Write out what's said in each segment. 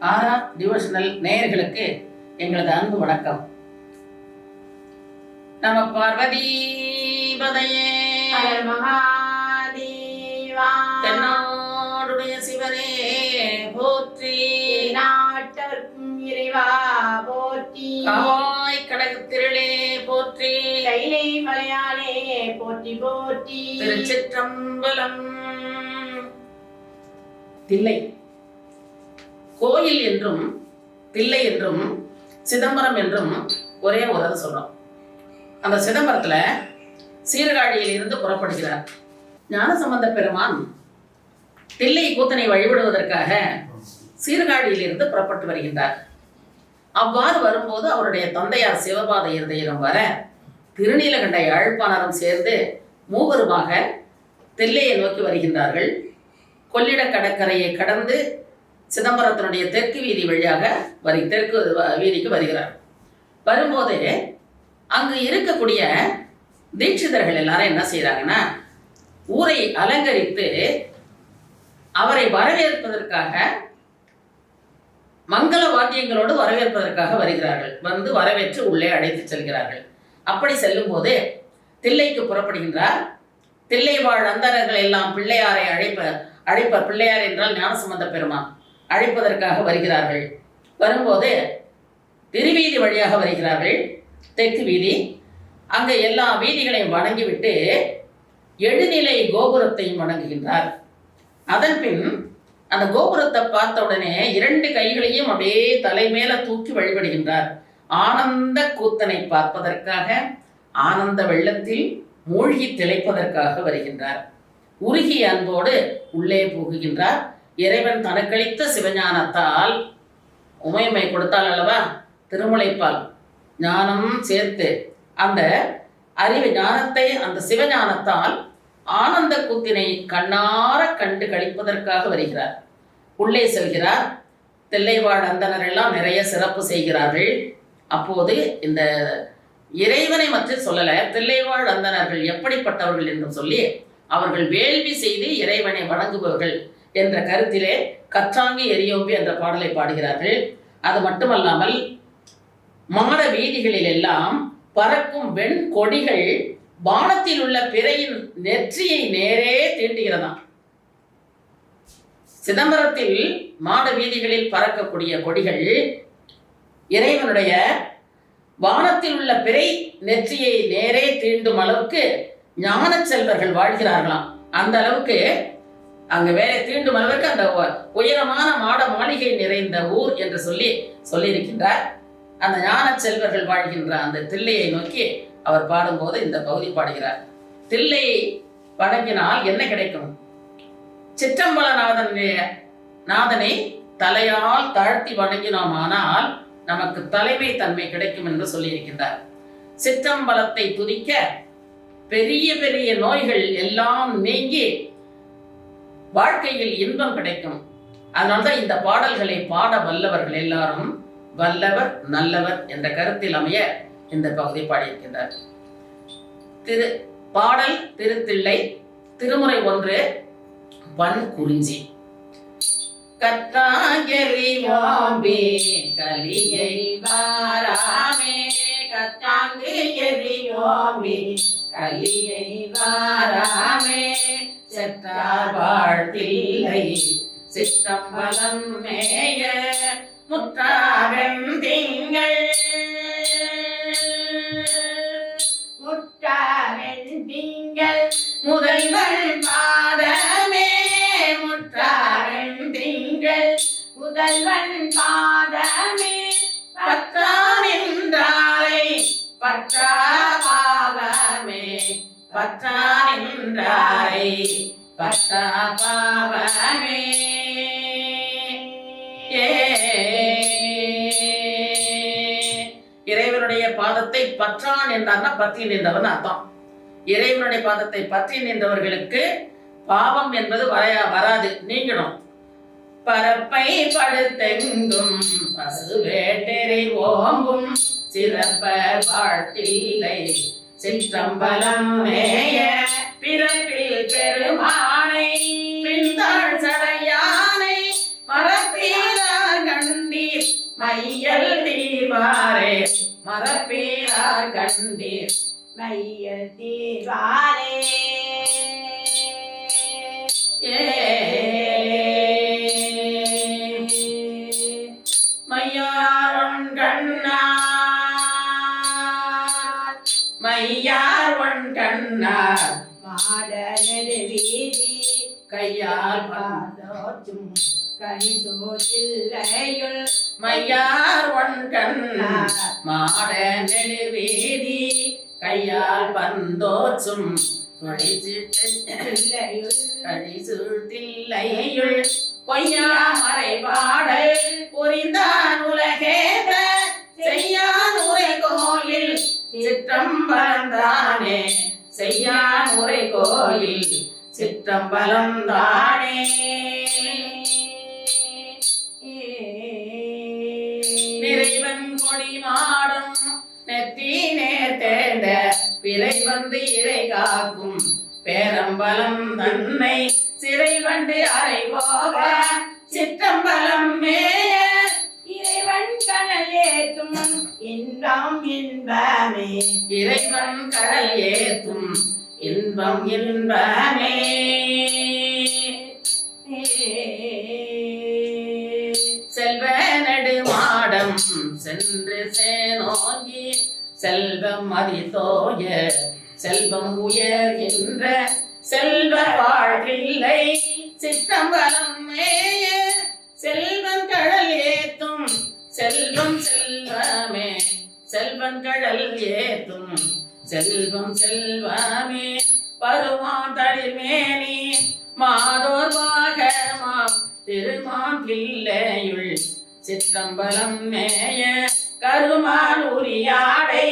ஆரா டிவோஷனல் நேயர்களுக்கு எங்களது அன்பு வணக்கம். நம பார்வதி பதையே மகாதேவா. தென்னாடுடைய சிவனே போற்றி, நாட்டவர்க்கும் இறைவா போற்றி, காவாய் கடகத்திரளே போற்றி, கைலை மலையாளே போற்றி போற்றி. திருச்சிற்றம்பலம். தில்லை கோயில் என்றும் தில்லை என்றும் சிதம்பரம் என்றும் ஒரே ஒரு சொல்றோம். அந்த சிதம்பரத்துல சீர்காழியில் இருந்து புறப்படுகிறார் ஞானசம்பந்த பெருமான். தில்லை கூத்தனை வழிபடுவதற்காக சீர்காழியில் இருந்து புறப்பட்டு வருகின்றார். அவ்வாறு வரும்போது அவருடைய தந்தையார் சிவபாத இருதயம் வர திருநீலகண்ட யாழ்ப்பாணரும் சேர்ந்து மூவருமாக தில்லையை நோக்கி வருகின்றார்கள். கொள்ளிட கடற்கரையை கடந்து சிதம்பரத்தினுடைய தெற்கு வீதி வழியாக தெற்கு வீதிக்கு வருகிறார். வரும்போது அங்கு இருக்கக்கூடிய தீட்சிதர்கள் எல்லாரும் என்ன செய்யறாங்கன்னா, ஊரை அலங்கரித்து அவரை வரவேற்பதற்காக மங்கள வாத்தியங்களோடு வரவேற்பதற்காக வருகிறார்கள். வந்து வரவேற்று உள்ளே அழைத்து செல்கிறார்கள். அப்படி செல்லும் போது தில்லைக்கு புறப்படுகின்றார். தில்லை வாழ் அந்தரர்கள் எல்லாம் பிள்ளையாரை அழைப்ப பிள்ளையார் என்றால் ஞானசம்பந்த பெருமான் அழைப்பதற்காக வருகிறார்கள். வரும்போது திருவீதி வழியாக வருகிறார்கள், தெற்கு வீதி. அங்கே எல்லா வீதிகளையும் வணங்கிவிட்டு எழுநிலை கோபுரத்தையும் வணங்குகின்றார். அதன் பின் அந்த கோபுரத்தை பார்த்த உடனே இரண்டு கைகளையும் அப்படியே தலைமேல தூக்கி வழிபடுகின்றார். ஆனந்த கூத்தனை பார்ப்பதற்காக, ஆனந்த வெள்ளத்தில் மூழ்கி திளைப்பதற்காக வருகின்றார். உருகிய அன்போடு உள்ளே போகுகின்றார். இறைவன் தனக்களித்த சிவஞானத்தால் உமையம்மை கொடுத்தால் அல்லவா, திருமுலைப்பால் ஞானம் சேர்த்து அந்த அறிவு ஞானத்தை அந்த சிவஞானத்தால் ஆனந்த கூத்தினை கண்ணார கண்டு கழிப்பதற்காக வருகிறார். உள்ளே செல்கிறார். தில்லைவாழ் அந்தனர் எல்லாம் நிறைய சிறப்பு செய்கிறார்கள். அப்போது இந்த இறைவனை மட்டும் சொல்லல, தில்லைவாழ் அந்தனர்கள் எப்படிப்பட்டவர்கள் என்று சொல்லி அவர்கள் வேள்வி செய்து இறைவனை வணங்குபவர்கள் என்ற கருத்திலே கற்றாங்கி எரியோம்பி என்ற பாடலை பாடுகிறார்கள். அது மட்டுமல்லாமல் மாட வீதிகளில் எல்லாம் பறக்கும் வெண் கொடிகள் வானத்தில் உள்ள பிறையின் நெற்றியை நேரே தீண்டுகிறதாம். சிதம்பரத்தில் மாட வீதிகளில் பறக்கக்கூடிய கொடிகள் இறைவனுடைய வானத்தில் உள்ள பிறை நெற்றியை நேரே தீண்டும் அளவுக்கு ஞான செல்வர்கள் வாழ்கிறார்களாம். அந்த அளவுக்கு அங்கு வேலை தீண்டும் அளவுக்கு அந்த உயரமான மாட மாளிகை நிறைந்த ஊர் என்று சொல்லியிருக்கின்றார். அந்த ஞான செல்வர்கள் வாழ்கின்ற அந்த தில்லையை நோக்கி அவர் பாடும்போது இந்த பகுதி பாடுகிறார். தில்லையை வணங்கினால் என்ன கிடைக்கும்? சிற்றம்பல நாதனை தலையால் தாழ்த்தி வணங்கினோமானால் நமக்கு தலைமை தன்மை கிடைக்கும் என்று சொல்லியிருக்கின்றார். சிற்றம்பலத்தை துதிக்க பெரிய பெரிய நோய்கள் எல்லாம் நீங்கி வாழ்க்கையில் இன்பம் கிடைக்கும். அதனால்தான் இந்த பாடல்களை பாட வல்லவர்கள் எல்லாரும் வல்லவர் நல்லவர் என்ற கருத்தில் அமைய இந்த பகுதி பாடியிருக்கின்றார். பாடல் திருத்தில்லை, திருமுறை 1, பண் குறிஞ்சி. கத்தாங்கெறியோம்பி கலியை வாராமே, கத்தாங்கு எறியோம்பி கலியை வாராமே, செற்றார் வாழ்த்தில்லை சிற்றம்பலம் மேய முற்றாவெம் திங்கள், முற்றாவென் திங்கள் முதல்வன் பாதமே, முற்றாவென் திங்கள் முதல்வன் பாதமே, பற்றா நின்றாரை பற்றா பாவமே, பற்றா நின்றாரை பற்றா பாவமே. இறைவனுடைய பாதத்தை பற்றான் என்றார்னா பற்றி நின்றவன் அர்த்தம். இறைவனுடைய பாதத்தை பற்றி நின்றவர்களுக்கு பாவம் என்பது வராது, நீங்கணும். பரப்பை படுத்தெங்கும் பசு வேட்டரை ஓம்பும் சிறப்ப வாழ்த்தில்லை சிற்றம்பலம் மேய பிறப்பில் பெருமானை பின்தாழ் சடையானை மரப்பீர கண் மையல் தீர்வாரே மரப்பேரார் கண்டீர் மையல் தீர்வாரே மையார் கண்ணார் மையார் ஒன் கண்ணார் மாட நெடுவீதி கையால் பாதோச்சும் கரிசோச்சில்லையுள் மையார் ஒன் கண்ணார் மாட நெடுவீதி கையால் பந்தோச்சும் கழிசுட்டில்லையுள் பொய்யா மறை பாடல் புரிந்தான் உலகேத செய்யான் உரை கோயில் சிற்றம்பலந்தானே செய்யான் உரை கோயில் சிற்றம்பலந்தானே நிறைவன் கொடி மாடும் நெத்தி நேர் தேர்ந்த பிறை வந்து இறை காக்கும் பேரம்பலம் தன்னை சிறை வண்டு அறை போக சிற்றம்பலம் மேய இறைவன் கடல் ஏற்றும் இன்பம் இன்பமே இறைவன் கடல் ஏத்தும் இன்பம் இன்பமே செல்வ நெடுமாடம் சென்று சேனோங்கி செல்வம் அதிதோய செல்வம் உயர்கின்ற செல்வ வாழ்வில்லை சிற்றம்பலம் மேய செல்வன் கடல் ஏத்தும் செல்வம் செல்வமே செல்வன் கடல் ஏத்தும் செல்வம் செல்வமே பருமான் தளிர்மேனி மாதோர் பாகமாம் திருமான் பிள்ளையுள் சிற்றம்பலம் மேய கருமான் உரியாடை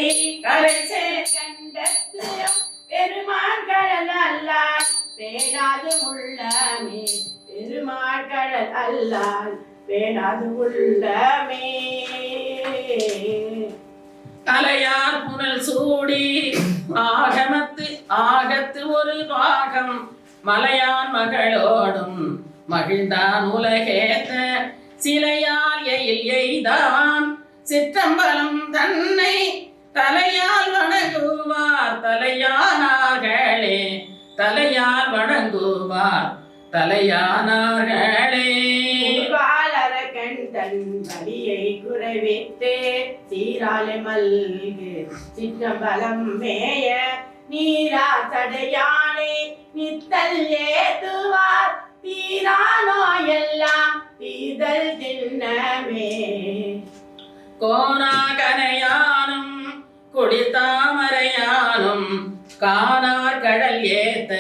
கரைசே கண்டத்திலும் பெருமான் கடல் அல்லால் பேடாது உள்ளமே பெருமான் கடல் அல்லால் பேடாது உள்ளமே தலையார் புனல் சூடி ஆகத்து ஒரு பாகம் மலையான் மகளோடும் மகிழ்ந்தான் உலகேத்த சிலையால் எய்தான் சிற்றம்பலம் தன்னை தலையால் வணங்குவார் தலையானார்களே தலையால் வணங்குவார் தலையானார்களே பாலரகன் தன் வலியை குறைவித்து சீராலை மல்கு சிற்றம்பலம் மேய நீரா தடையானை நித்தல் ஏத்துவார் தீரானோ எல்லாம் தீதல் திண்ணமே கோனாகனையானும் குடித்தாமரையானும் கானார் கடல் ஏத்த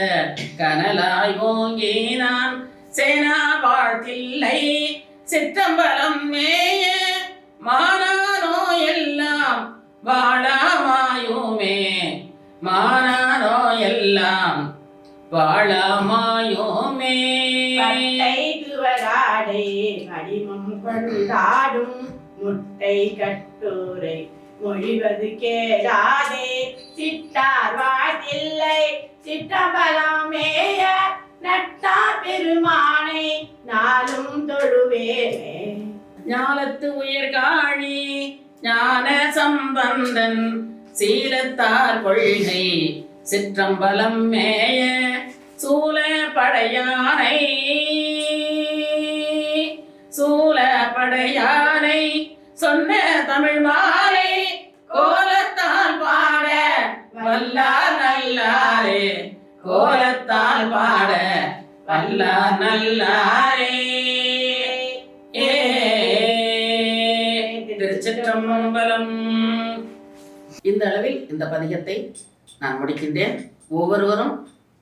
கனலாய் ஓங்கினான் சேனா வாழ்த்தில்லை சிற்றம்பலம் மேய மானானோ எல்லாம் வாழாமாயுமே மானானோ எல்லாம் வாழாமாயுமே பட்டை துவராடை வடிவம் கொண்டாடும் முட்டை கட்டூரை மொழிவது கேளாதே சிட்டார் வாழ்த்தில்லை சிற்றம்பலம் மேய நட்டா பெருமானை நாளும் தொழுவேனே ஞாலத்து உயர்காழி ஞான சம்பந்தன் சீலத்தார் கொள்கை சிற்றம்பலம் மேய சூல படையானை சொன்ன தமிழ் மாலை கோலத்தால் பாட வல்லார் நல்லாரே கோலத்தால் பாட வல்லார் நல்லாரே. திருச்சிற்றம்பலம். இந்த அளவில் இந்த பதிகத்தை நான் முடிக்கின்றேன். ஒவ்வொருவரும்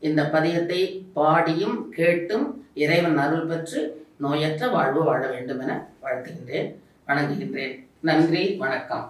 இந்த பதிகத்தை பாடியும் கேட்டும் இறைவன் அருள் பெற்று நோயற்ற வாழ்வு வாழ வேண்டும் என வாழ்த்துகின்றேன், வணங்குகின்றேன். நன்றி, வணக்கம்.